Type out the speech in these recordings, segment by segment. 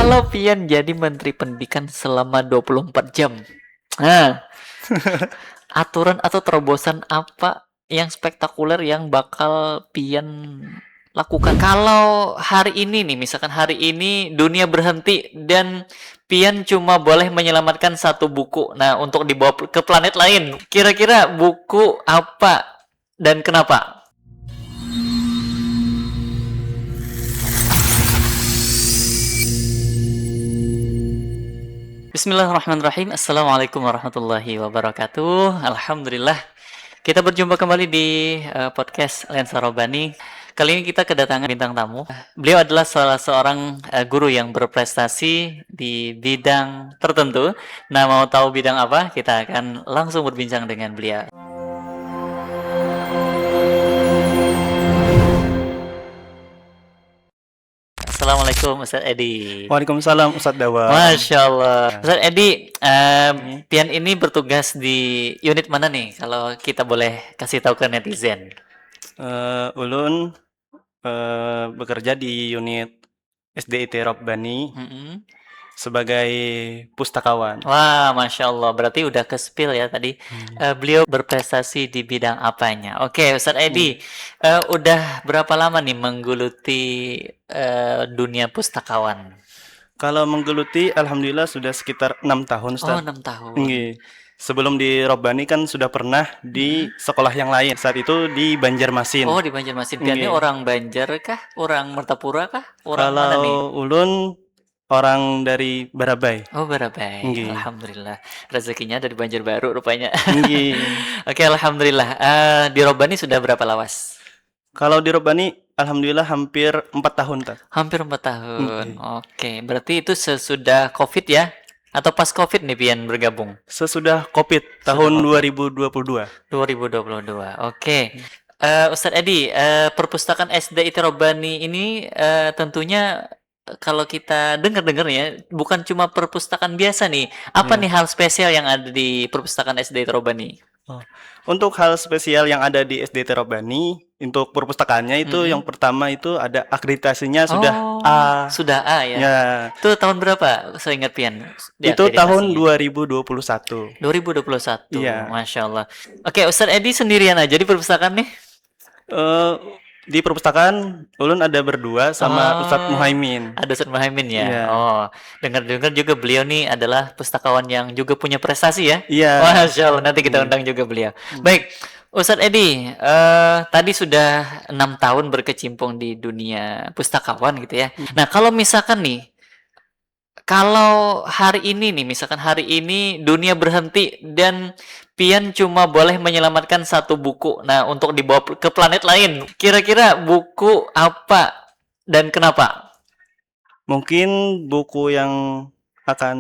Kalau Pian jadi Menteri Pendidikan selama 24 jam, nah, aturan atau terobosan apa yang spektakuler yang bakal Pian lakukan? Kalau hari ini nih, misalkan hari ini dunia berhenti dan Pian cuma boleh menyelamatkan satu buku. Nah, untuk dibawa ke planet lain. Kira-kira buku apa dan kenapa? Bismillahirrahmanirrahim. Assalamualaikum warahmatullahi wabarakatuh. Alhamdulillah. Kita berjumpa kembali di podcast Lensa Robani. Kali ini kita kedatangan bintang tamu. Beliau adalah salah seorang guru yang berprestasi di bidang tertentu. Nah, mau tahu bidang apa? Kita akan langsung berbincang dengan beliau. Assalamualaikum Ustaz Edi. Waalaikumsalam Ustadz Dawa. Masya Allah. Ustaz Edi, Pian ini bertugas di unit mana nih? Kalau kita boleh kasih tahu ke netizen. Ulun bekerja di unit SDIT Robbani Mm-mm. sebagai pustakawan. Wah, Masya Allah. Berarti udah ke spill ya tadi. Beliau berprestasi di bidang apanya? Oke, Ustaz Edi, udah berapa lama nih menggeluti dunia pustakawan? Kalau menggeluti, alhamdulillah sudah sekitar 6 tahun, Oh, Ustadz. 6 tahun. Nggih. Sebelum di Robbani kan sudah pernah di sekolah yang lain. Saat itu di Banjarmasin. Oh, di Banjarmasin. Pian ini Nggih. orang Banjar kah? Orang Mertapura kah? Orang mana nih? Kalau ulun orang dari Barabai. Oh, Barabai. Nggih. Alhamdulillah. Rezekinya dari Banjarbaru rupanya. Nggih. Oke, alhamdulillah. Di Robbani sudah berapa lawas? Kalau di Robbani, alhamdulillah hampir 4 tahun, Tad. Hampir 4 tahun. Nggih. Oke, berarti itu sesudah COVID ya? Atau pas COVID nih Pian bergabung? Sesudah COVID tahun 2022. 2022. Oke. Ustadz Edi, perpustakaan SDIT Robbani ini tentunya kalau kita dengar-dengar ya, bukan cuma perpustakaan biasa nih. Apa Iya. nih hal spesial yang ada di perpustakaan SDIT Robbani? Untuk hal spesial yang ada di SDIT Robbani, untuk perpustakaannya itu yang pertama itu ada akreditasinya sudah A. Sudah A ya. Ya, Itu tahun berapa? Saya ingat Pian. itu tahun Diakreditasinya. 2021. 2021. Iya. Masya Allah. Oke, Ustadz Edi sendirian aja di perpustakaan nih? Eh, di perpustakaan ulun ada berdua sama Ustadz Muhaimin. Ada Ustadz Muhaimin ya. Iya. Oh, dengar-dengar juga beliau nih adalah pustakawan yang juga punya prestasi ya. Iya. Masya Allah, nanti kita undang juga beliau. Baik, Ustadz Edi, tadi sudah 6 tahun berkecimpung di dunia pustakawan gitu ya. Nah, kalau misalkan nih, kalau hari ini nih, misalkan hari ini dunia berhenti dan Pian cuma boleh menyelamatkan satu buku. Nah, untuk dibawa ke planet lain. Kira-kira buku apa dan kenapa? Mungkin buku yang akan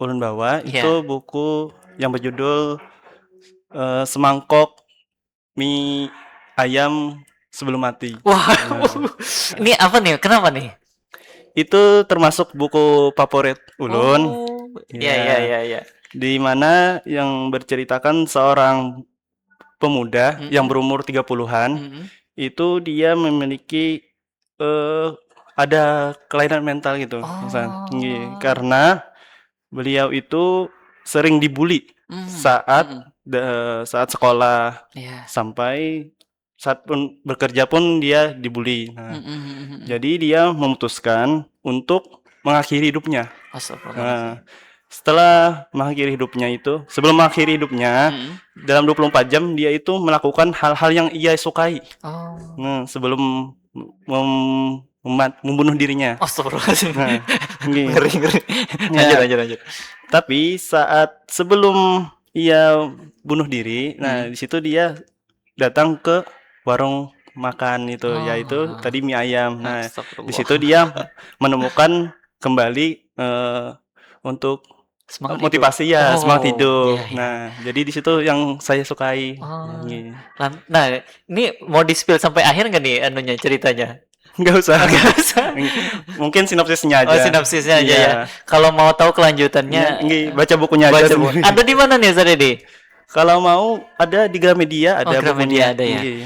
ulun bawa Iya. itu buku yang berjudul Semangkok Mie Ayam Sebelum Mati. Wah, ini apa nih? Kenapa nih? Itu termasuk buku favorit ulun. Oh, iya. Di mana yang berceritakan seorang pemuda yang berumur 30-an Mm-mm. itu dia memiliki ada kelainan mental gitu, Ustaz. Oh. Karena beliau itu sering dibully saat saat sekolah Iya. sampai saat pun bekerja pun dia dibully. Nah, jadi dia memutuskan untuk mengakhiri hidupnya. Astagfirullah. Nah, setelah mengakhiri hidupnya itu, sebelum mengakhiri hidupnya, dalam 24 jam dia itu melakukan hal-hal yang ia sukai. Oh. Nah, sebelum membunuh dirinya. Astagfirullahaladzim. Nah, nggih. Ngeri. Ya. Lanjut. Tapi saat sebelum ia bunuh diri, nah di situ dia datang ke warung makan itu, yaitu tadi mie ayam. Nah, di situ dia menemukan kembali untuk Semangat motivasi hidup. ya, semangat Oh, hidup. iya. Nah, jadi di situ yang saya sukai. Oh. Nggih. Nah, ini mau di-spill sampai akhir nggak nih anunya ceritanya? Nggak usah. Nggak usah. Mungkin sinopsisnya aja. Oh, sinopsisnya aja Iya. ya. Kalau mau tahu kelanjutannya, Nggih, baca bukunya aja baca buku. sendiri. Ada di mana nih Ustaz Edi? Kalau mau ada di Gramedia, Oh, ada Gramedia bukunya. ada ya. Nggih.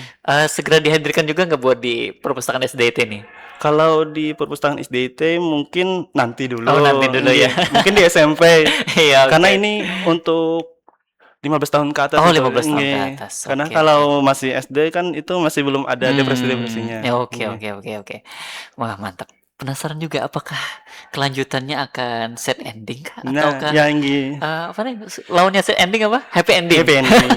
Segera dihadirkan juga nggak buat di perpustakaan SDIT nih? Kalau di perpustakaan SDIT mungkin nanti dulu. Oh, nanti dulu ya. Nggih. Mungkin di SMP. Iya, Karena oke. ini untuk 15 tahun ke atas Oh, itu. 15 tahun ke Nggih. atas. Karena Oke, oke. kalau masih SD kan itu masih belum ada depresi-depresinya. Ya, oke, Nggih. oke, oke, oke. Wah, mantap. Penasaran juga apakah kelanjutannya akan sad ending kah? Nah, Ataukah ya nggih. apa nih lawannya sad ending apa? Happy ending. Happy ending.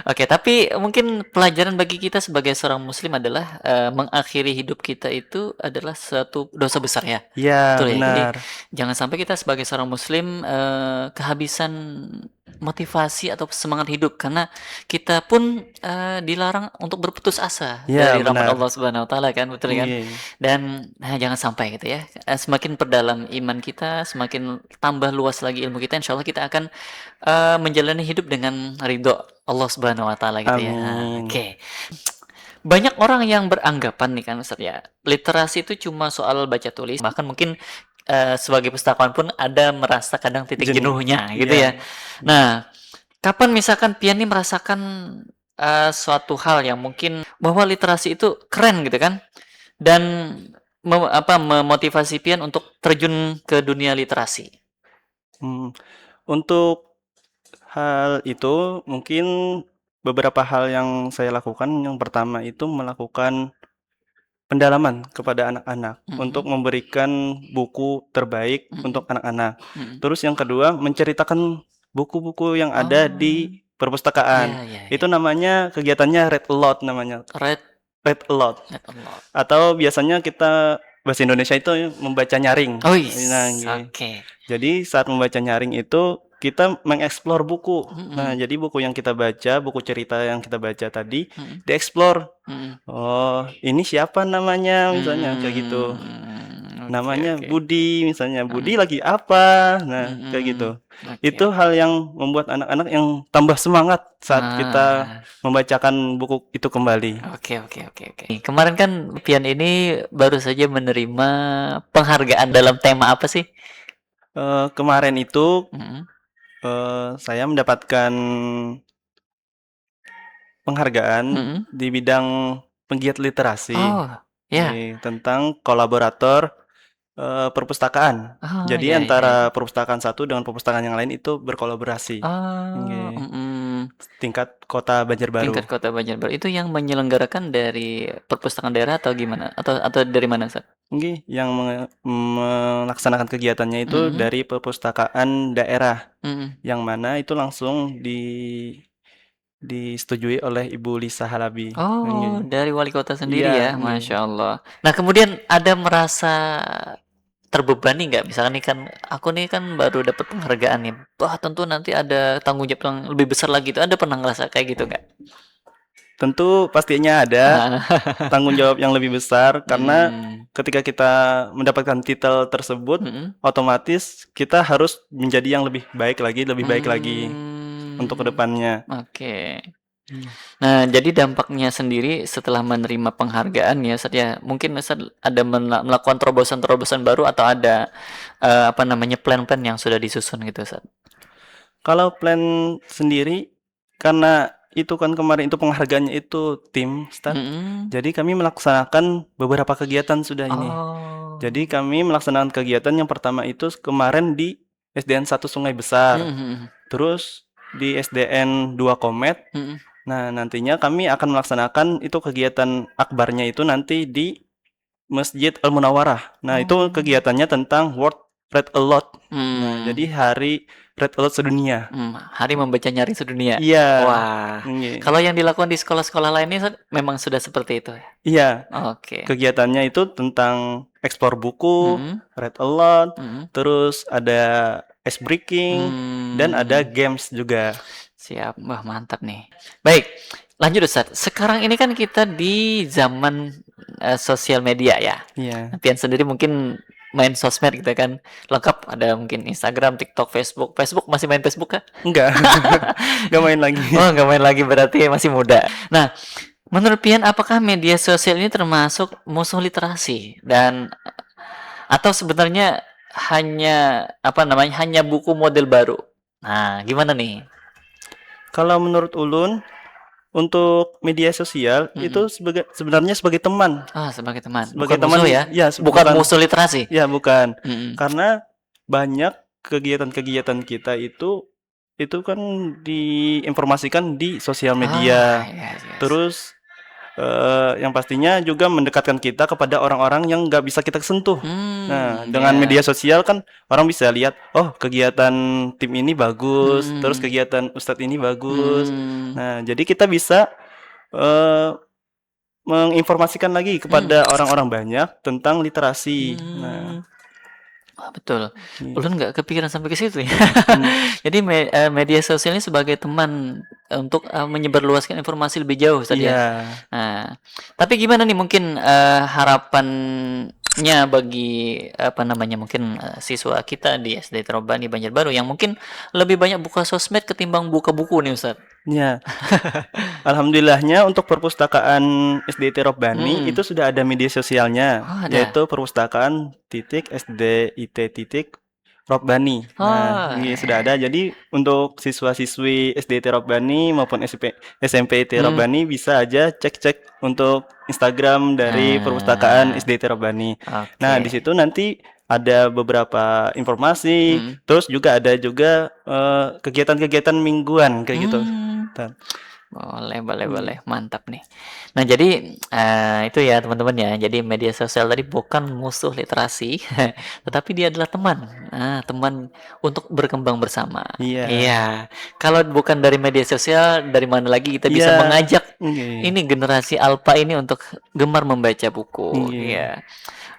Oke, tapi mungkin pelajaran bagi kita sebagai seorang muslim adalah mengakhiri hidup kita itu adalah suatu dosa besar ya. Iya, Betul ya. Jadi benar. jangan sampai kita sebagai seorang muslim kehabisan motivasi atau semangat hidup karena kita pun dilarang untuk berputus asa Iya, dari rahmat benar. Allah Subhanahu wa taala kan, betul kan? Nggih. Dan jangan sampai gitu ya. Semakin perdalam iman kita, semakin tambah luas lagi ilmu kita, insya Allah kita akan menjalani hidup dengan ridho Allah Subhanahu wa taala gitu ya. Amin. Oke. Banyak orang yang beranggapan nih kan Ustaz ya, literasi itu cuma soal baca tulis, bahkan mungkin sebagai pustakawan pun ada merasa kadang titik Jenuh. jenuhnya gitu Iya. ya. Nah, kapan misalkan Pian nih merasakan suatu hal yang mungkin bahwa literasi itu keren gitu kan, dan memotivasi Pian untuk terjun ke dunia literasi? Untuk hal itu mungkin beberapa hal yang saya lakukan, yang pertama itu melakukan pendalaman kepada anak-anak untuk memberikan buku terbaik untuk anak-anak. Terus yang kedua, menceritakan buku-buku yang ada di perpustakaan. Itu namanya kegiatannya read a lot namanya. Read a lot. Atau biasanya kita bahasa Indonesia itu membaca nyaring. Oh, Nah, oke. jadi saat membaca nyaring itu kita mengeksplor buku. Nah, jadi buku yang kita baca, buku cerita yang kita baca tadi, dieksplor. Oh, ini siapa namanya misalnya kayak gitu. Namanya Budi misalnya. Budi lagi apa? Nah, kayak gitu. Itu hal yang membuat anak-anak yang tambah semangat saat kita membacakan buku itu kembali. Oke. Kemarin kan Pian ini baru saja menerima penghargaan dalam tema apa sih? Kemarin itu saya mendapatkan penghargaan di bidang penggiat literasi. Oh, ya. Tentang kolaborator perpustakaan. Oh, Jadi ya, antara perpustakaan satu dengan perpustakaan yang lain itu berkolaborasi. Tingkat Kota Banjarbaru. Tingkat Kota Banjarbaru itu yang menyelenggarakan dari perpustakaan daerah atau gimana? Atau dari mana, Ustaz? Nggih, yang melaksanakan kegiatannya itu dari perpustakaan daerah. Yang mana itu langsung disetujui oleh Ibu Lisa Halabi. Oh, dari wali kota sendiri Iya, ya, Masya Allah. Nah, kemudian ada merasa terbebani nggak? Misalkan nih kan, aku nih kan baru dapat penghargaan nih. Wah, tentu nanti ada tanggung jawab yang lebih besar lagi. Itu ada pernah ngerasa kayak gitu nggak? Tentu pastinya ada tanggung jawab yang lebih besar karena ketika kita mendapatkan titel tersebut, otomatis kita harus menjadi yang lebih baik lagi untuk kedepannya. Oke. Nah, jadi dampaknya sendiri setelah menerima penghargaan ya, Ustaz ya, mungkin Ustaz ada melakukan terobosan-terobosan baru atau ada plan-plan yang sudah disusun gitu, Ustaz? Kalau plan sendiri, karena itu kan kemarin itu penghargaannya itu tim, Ustaz. Jadi kami melaksanakan beberapa kegiatan sudah ini. Jadi kami melaksanakan kegiatan yang pertama itu kemarin di SDN 1 Sungai Besar. Terus di SDN 2 Komet. Nah, nantinya kami akan melaksanakan itu kegiatan akbarnya itu nanti di Masjid Al-Munawwarah. Nah, itu kegiatannya tentang World Read a Lot. Nah, jadi hari Read a Lot sedunia. Hari membaca nyaring sedunia. Iya. Wah. Kalau yang dilakukan di sekolah-sekolah lainnya memang sudah seperti itu ya? Iya. Oke. Kegiatannya itu tentang ekspor buku, Read a Lot, terus ada ice breaking, dan ada games juga. Siap, wah mantap nih. Baik, lanjut Ustaz. Sekarang ini kan kita di zaman sosial media ya. Iya. Pian sendiri mungkin main sosmed gitu kan. Lengkap ada mungkin Instagram, TikTok, Facebook. Facebook masih main Facebook kah? Enggak. Enggak main lagi. Oh, enggak main lagi berarti masih muda. Nah, menurut Pian apakah media sosial ini termasuk musuh literasi dan atau sebenarnya hanya hanya buku model baru? Nah, gimana nih? Kalau menurut ulun untuk media sosial itu sebenarnya sebagai teman. Sebagai teman, Sebagai bukan teman musuh ya? ya, Bukan musuh literasi? ya bukan. Mhm. Karena banyak kegiatan-kegiatan kita itu kan diinformasikan di sosial media. Yes, yes. Terus yang pastinya juga mendekatkan kita kepada orang-orang yang nggak bisa kita sentuh. Nah, dengan media sosial kan orang bisa lihat, oh kegiatan tim ini bagus, terus kegiatan ustadz ini bagus. Nah, jadi kita bisa menginformasikan lagi kepada orang-orang banyak tentang literasi. Nah, Betul. gitu. Ulun nggak kepikiran sampai ke situ ya. Jadi media sosial ini sebagai teman untuk menyebarluaskan informasi lebih jauh tadi ya. Iya. Nah, tapi gimana nih mungkin harapannya bagi apa namanya mungkin siswa kita di SD Terobani Banjarbaru yang mungkin lebih banyak buka sosmed ketimbang buka buku nih Ustaz. Ya. Alhamdulillahnya untuk perpustakaan SDIT Robbani itu sudah ada media sosialnya, yaitu perpustakaan SDIT Robbani. Nah, ini sudah ada. Jadi untuk siswa-siswi SDIT Robbani maupun SMP IT Robbani bisa aja cek-cek untuk Instagram dari perpustakaan SDIT Robbani. Nah, di situ nanti ada beberapa informasi, terus juga ada kegiatan-kegiatan mingguan kayak gitu. Boleh, mantap nih. Nah, jadi itu ya teman-teman ya. Jadi media sosial tadi bukan musuh literasi, tetapi dia adalah teman. Teman untuk berkembang bersama. Iya. Kalau bukan dari media sosial, dari mana lagi kita bisa mengajak ini generasi alpha ini untuk gemar membaca buku. Iya.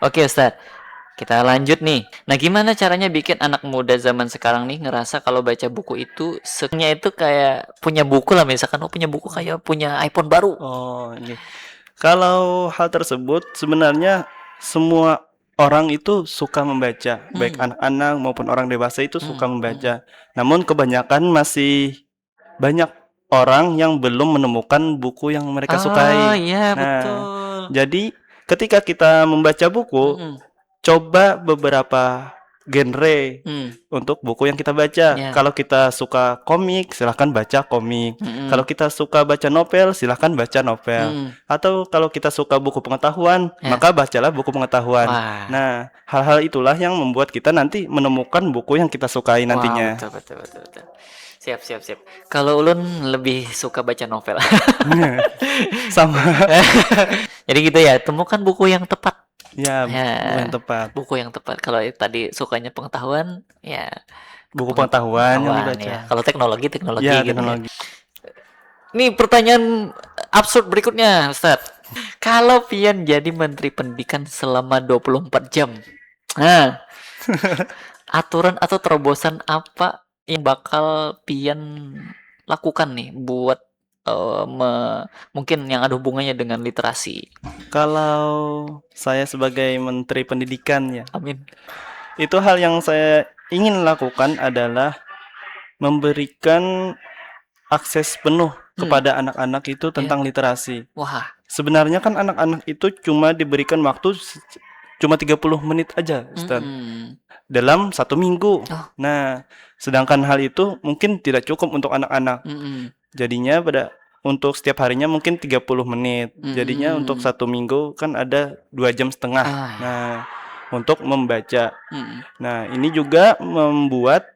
Oke, Ustaz. Kita lanjut nih. Nah, gimana caranya bikin anak muda zaman sekarang nih ngerasa kalau baca buku itu sebenarnya itu kayak punya buku lah, misalkan punya buku kayak punya iPhone baru. Oh, ini. Kalau hal tersebut sebenarnya semua orang itu suka membaca, baik anak-anak maupun orang dewasa itu suka membaca. Namun kebanyakan masih banyak orang yang belum menemukan buku yang mereka sukai. Iya, Nah, betul. jadi ketika kita membaca buku, coba beberapa genre untuk buku yang kita baca. Kalau kita suka komik, silahkan baca komik. Kalau kita suka baca novel, silahkan baca novel. Atau kalau kita suka buku pengetahuan, maka bacalah buku pengetahuan. Nah, hal-hal itulah yang membuat kita nanti menemukan buku yang kita sukai nantinya. Betul. Siap. Kalau ulun lebih suka baca novel. Sama. Jadi gitu ya, temukan buku yang tepat. Ya, buku yang tepat. Buku yang tepat. Kalau tadi sukanya pengetahuan, ya buku pengetahuan yang dibaca. Ya. Kalau teknologi Ya, gitu. teknologi. Nih pertanyaan absurd berikutnya, Ustaz. Kalau Pian jadi Menteri Pendidikan selama 24 jam, aturan atau terobosan apa yang bakal Pian lakukan nih buat mungkin yang ada hubungannya dengan literasi? Kalau saya sebagai Menteri Pendidikan ya, Amin. Itu hal yang saya ingin lakukan adalah memberikan akses penuh kepada anak-anak itu tentang literasi. Wah. Sebenarnya kan anak-anak itu cuma diberikan waktu cuma 30 menit aja, Ustaz. Dalam 1 minggu. Nah, sedangkan hal itu mungkin tidak cukup untuk anak-anak. Jadinya untuk setiap harinya mungkin 30 menit. Jadinya untuk 1 minggu kan ada 2,5 jam. Nah, untuk membaca. Nah, ini juga membuat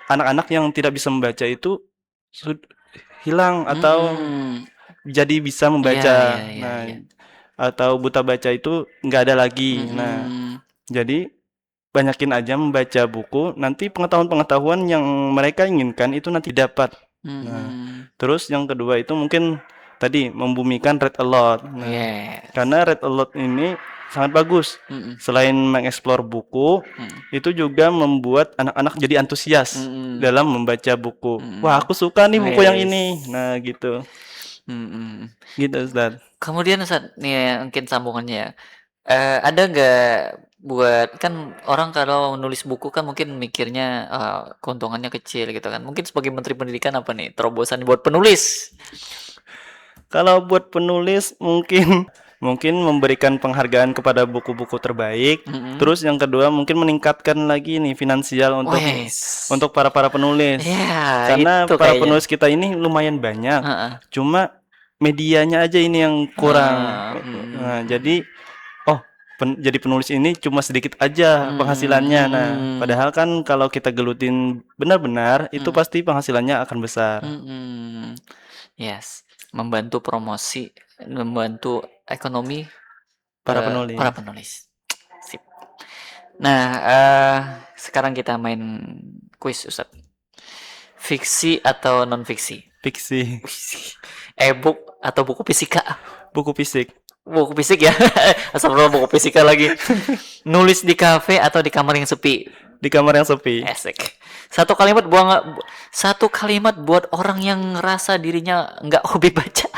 anak-anak yang tidak bisa membaca itu hilang atau jadi bisa membaca. Atau buta baca itu nggak ada lagi. Nah, jadi banyakin aja membaca buku, nanti pengetahuan-pengetahuan yang mereka inginkan itu nanti dapat. Nah, terus yang kedua itu mungkin tadi membumikan read aloud. Karena read aloud ini sangat bagus. Selain mengeksplor buku, itu juga membuat anak-anak jadi antusias dalam membaca buku. Wah, aku suka nih buku yang ini. Nah, gitu. Gitu, Ustaz. Kemudian Ustaz, nih mungkin sambungannya ya. Ada nggak buat kan orang kalau nulis buku kan mungkin mikirnya keuntungannya kecil gitu kan. Mungkin sebagai Menteri Pendidikan apa nih terobosan buat penulis? Kalau buat penulis mungkin Mungkin memberikan penghargaan kepada buku-buku terbaik. Terus yang kedua mungkin meningkatkan lagi nih finansial untuk para penulis. Ya, Karena itu para kayaknya. penulis kita ini lumayan banyak. Cuma medianya aja ini yang kurang. Nah, jadi jadi penulis ini cuma sedikit aja penghasilannya. Nah, padahal kan kalau kita gelutin benar-benar itu pasti penghasilannya akan besar. Yes, membantu promosi, membantu ekonomi Para para penulis. Sip. Nah, sekarang kita main kuis, Ustadz. Fiksi atau non fiksi? Fiksi. E-book atau buku fisika? Buku fisik. Buku fisik ya. Astagfirullah, buku fisika lagi. Nulis di kafe atau di kamar yang sepi? Di kamar yang sepi. Esek. Satu kalimat buat orang yang ngerasa dirinya nggak hobi baca.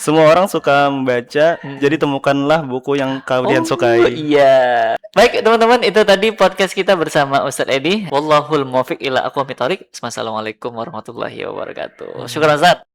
Semua orang suka membaca, jadi temukanlah buku yang kalian sukai. Iya. Baik teman-teman, itu tadi podcast kita bersama Ustadz Edi. Wallahul muwaffiq ila aqwamit thoriq. Wassalamualaikum warahmatullahi wabarakatuh. Syukran Ustadz.